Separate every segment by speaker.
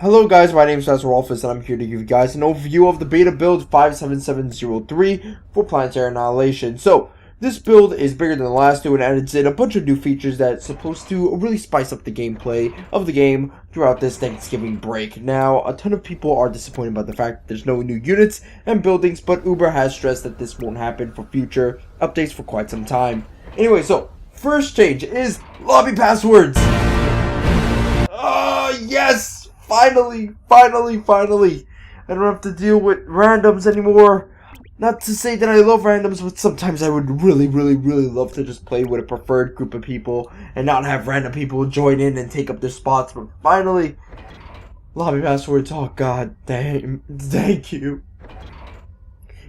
Speaker 1: Hello guys, my name is MasterOfRoflness and I'm here to give you guys an overview of the beta build 57703 for Planetary Annihilation. So, this build is bigger than the last two and adds in a bunch of new features that's supposed to really spice up the gameplay of the game throughout this Thanksgiving break. Now, a ton of people are disappointed by the fact that there's no new units and buildings, but Uber has stressed that this won't happen for future updates for quite some time. Anyway, so, first change is lobby passwords! Yes! Finally! I don't have to deal with randoms anymore. Not to say that I love randoms, but sometimes I would really love to just play with a preferred group of people and not have random people join in and take up their spots. But finally, lobby passwords. Oh god, thank you.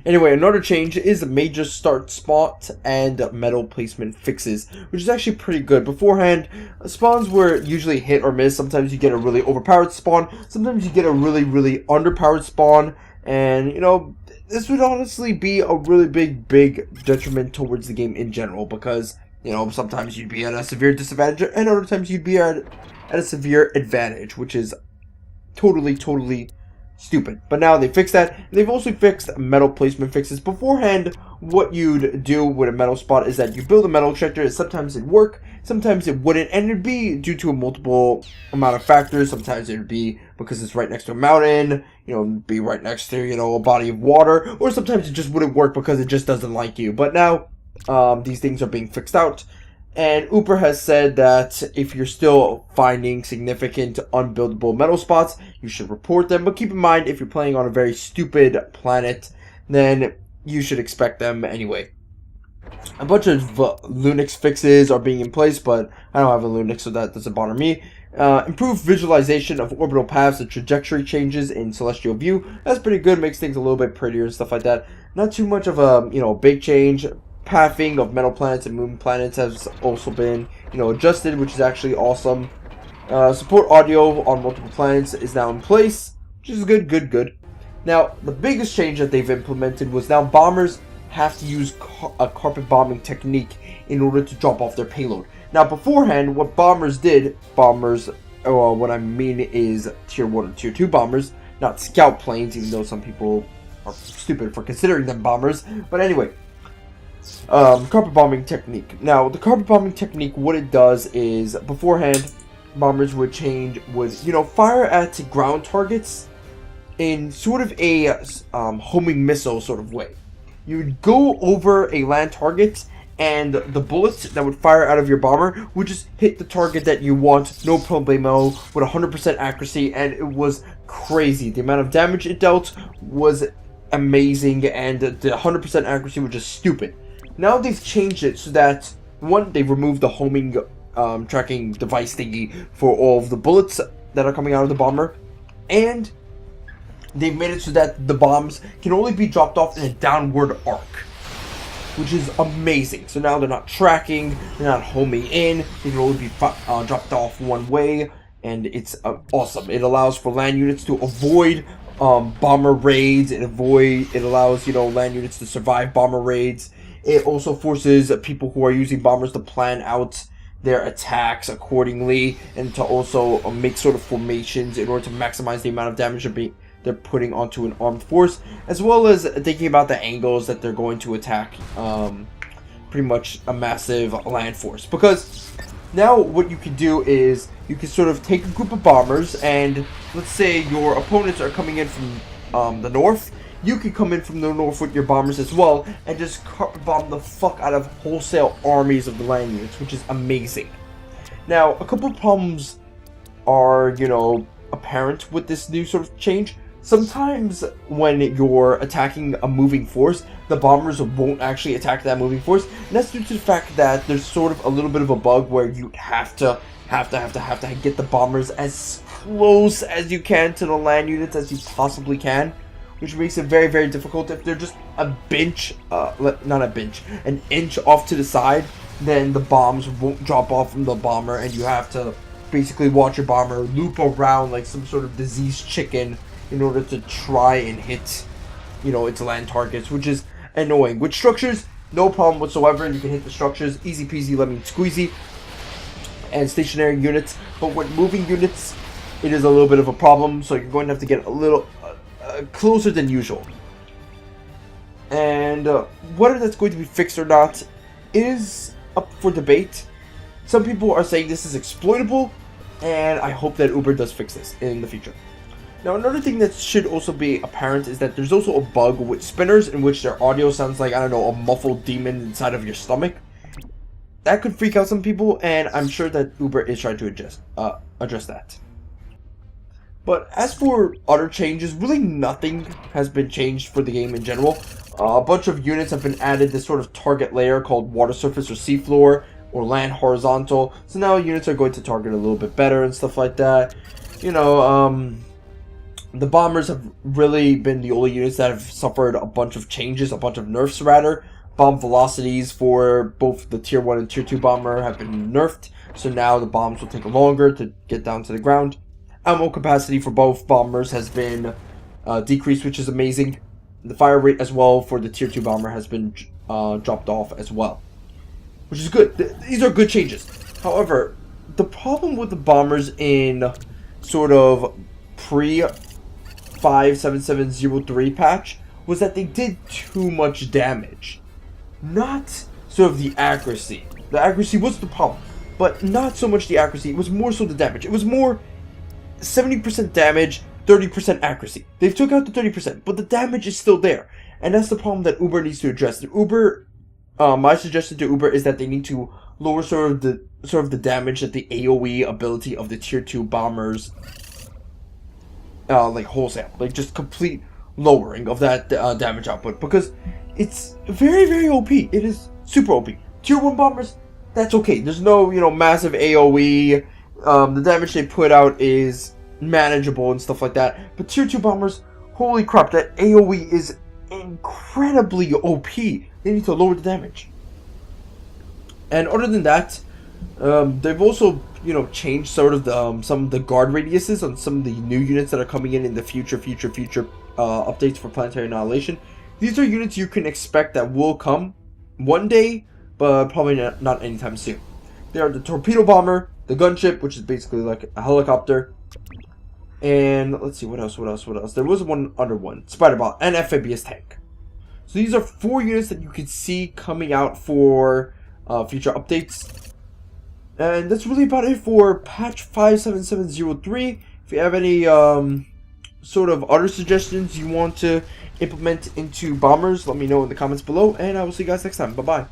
Speaker 1: Anyway, another change is major start spot and metal placement fixes, which is actually pretty good. Beforehand, spawns were usually hit or miss. Sometimes you get a really overpowered spawn, sometimes you get a really underpowered spawn, and you know, this would honestly be a really big detriment towards the game in general, because you know, sometimes you'd be at a severe disadvantage and other times you'd be at a severe advantage, which is totally stupid. But now they fixed that. They've also fixed metal placement fixes. Beforehand, what you'd do with a metal spot is that you build a metal extractor. Sometimes it'd work, sometimes it wouldn't, and it'd be due to a multiple amount of factors. Sometimes it'd be because it's right next to a mountain, you know, be right next to, you know, a body of water, or sometimes it just wouldn't work because it just doesn't like you. But now these things are being fixed out. And Uber has said that if you're still finding significant unbuildable metal spots, you should report them. But keep in mind, if you're playing on a very stupid planet, then you should expect them anyway. A bunch of Linux fixes are being in place, but I don't have a Linux, so that doesn't bother me. Improved visualization of orbital paths and trajectory changes in Celestial View. That's pretty good, makes things a little bit prettier and stuff like that. Not too much of a, you know, big change. Pathing of metal planets and moon planets has also been, you know, adjusted, which is actually awesome. Support audio on multiple planets is now in place, which is good. Now, the biggest change that they've implemented was now bombers have to use a carpet bombing technique in order to drop off their payload. Now, beforehand, what bombers did, what I mean is tier 1 and tier 2 bombers, not scout planes, even though some people are stupid for considering them bombers, but anyway. Carpet bombing technique. Now, the carpet bombing technique, what it does is, beforehand, bombers would you know, fire at ground targets in sort of a homing missile sort of way. You would go over a land target, and the bullets that would fire out of your bomber would just hit the target that you want, no problemo, with 100% accuracy, and it was crazy. The amount of damage it dealt was amazing, and the 100% accuracy was just stupid. Now they've changed it so that, one, they've removed the homing tracking device thingy for all of the bullets that are coming out of the bomber, and they've made it so that the bombs can only be dropped off in a downward arc, which is amazing. So now they're not tracking, they're not homing in, they can only be dropped off one way, and it's awesome. It allows for land units to avoid bomber raids. It allows, you know, land units to survive bomber raids. It also forces people who are using bombers to plan out their attacks accordingly, and to also make sort of formations in order to maximize the amount of damage they're putting onto an armed force, as well as thinking about the angles that they're going to attack pretty much a massive land force. Because now what you can do is you can sort of take a group of bombers, and let's say your opponents are coming in from the north. You can come in from the north with your bombers as well and just carpet bomb the fuck out of wholesale armies of the land units, which is amazing. Now, a couple of problems are, you know, apparent with this new sort of change. Sometimes when you're attacking a moving force, the bombers won't actually attack that moving force, and that's due to the fact that there's sort of a little bit of a bug where you have to get the bombers as close as you can to the land units as you possibly can, which makes it very difficult. If they're just an inch off to the side, then the bombs won't drop off from the bomber, and you have to basically watch your bomber loop around like some sort of diseased chicken in order to try and hit, you know, its land targets, which is annoying. With structures, no problem whatsoever. You can hit the structures easy peasy lemon squeezy, and stationary units. But with moving units, it is a little bit of a problem, so you're going to have to get a little closer than usual. And whether that's going to be fixed or not is up for debate. Some people are saying this is exploitable, and I hope that Uber does fix this in the future. Now, another thing that should also be apparent is that there's also a bug with spinners in which their audio sounds like, I don't know, a muffled demon inside of your stomach. That could freak out some people, and I'm sure that Uber is trying to address that. But as for other changes, really nothing has been changed for the game in general. A bunch of units have been added, this sort of target layer called water surface or seafloor, or land horizontal. So now units are going to target a little bit better and stuff like that. You know, the bombers have really been the only units that have suffered a bunch of changes, a bunch of nerfs rather. Bomb velocities for both the tier 1 and tier 2 bomber have been nerfed, so now the bombs will take longer to get down to the ground. Ammo capacity for both bombers has been decreased, which is amazing. The fire rate as well for the tier 2 bomber has been dropped off as well, which is good. These are good changes. However, the problem with the bombers in sort of pre-57703 patch was that they did too much damage. Not sort of the accuracy. The accuracy was the problem, but not so much the accuracy. It was more so the damage. It was more 70% damage, 30% accuracy. They've took out the 30%, but the damage is still there. And that's the problem that Uber needs to address. My suggestion to Uber is that they need to lower sort of the damage that the AoE ability of the tier 2 bombers like wholesale. Like just complete lowering of that damage output, because it's very, very OP. It is super OP. Tier 1 bombers, that's okay. There's no, massive AoE. The damage they put out is manageable and stuff like that. But tier 2 bombers, holy crap, that AoE is incredibly OP. They need to lower the damage. And other than that, they've also, changed sort of the some of the guard radiuses on some of the new units that are coming in the future updates for Planetary Annihilation. These are units you can expect that will come one day, but probably not anytime soon. They are the torpedo bomber, the gunship, which is basically like a helicopter, and let's see, what else? There was one other one, spider bot, and amphibious tank. So these are 4 units that you can see coming out for future updates. And that's really about it for patch 57703. If you have any sort of other suggestions you want to implement into bombers, let me know in the comments below, and I will see you guys next time. Bye bye.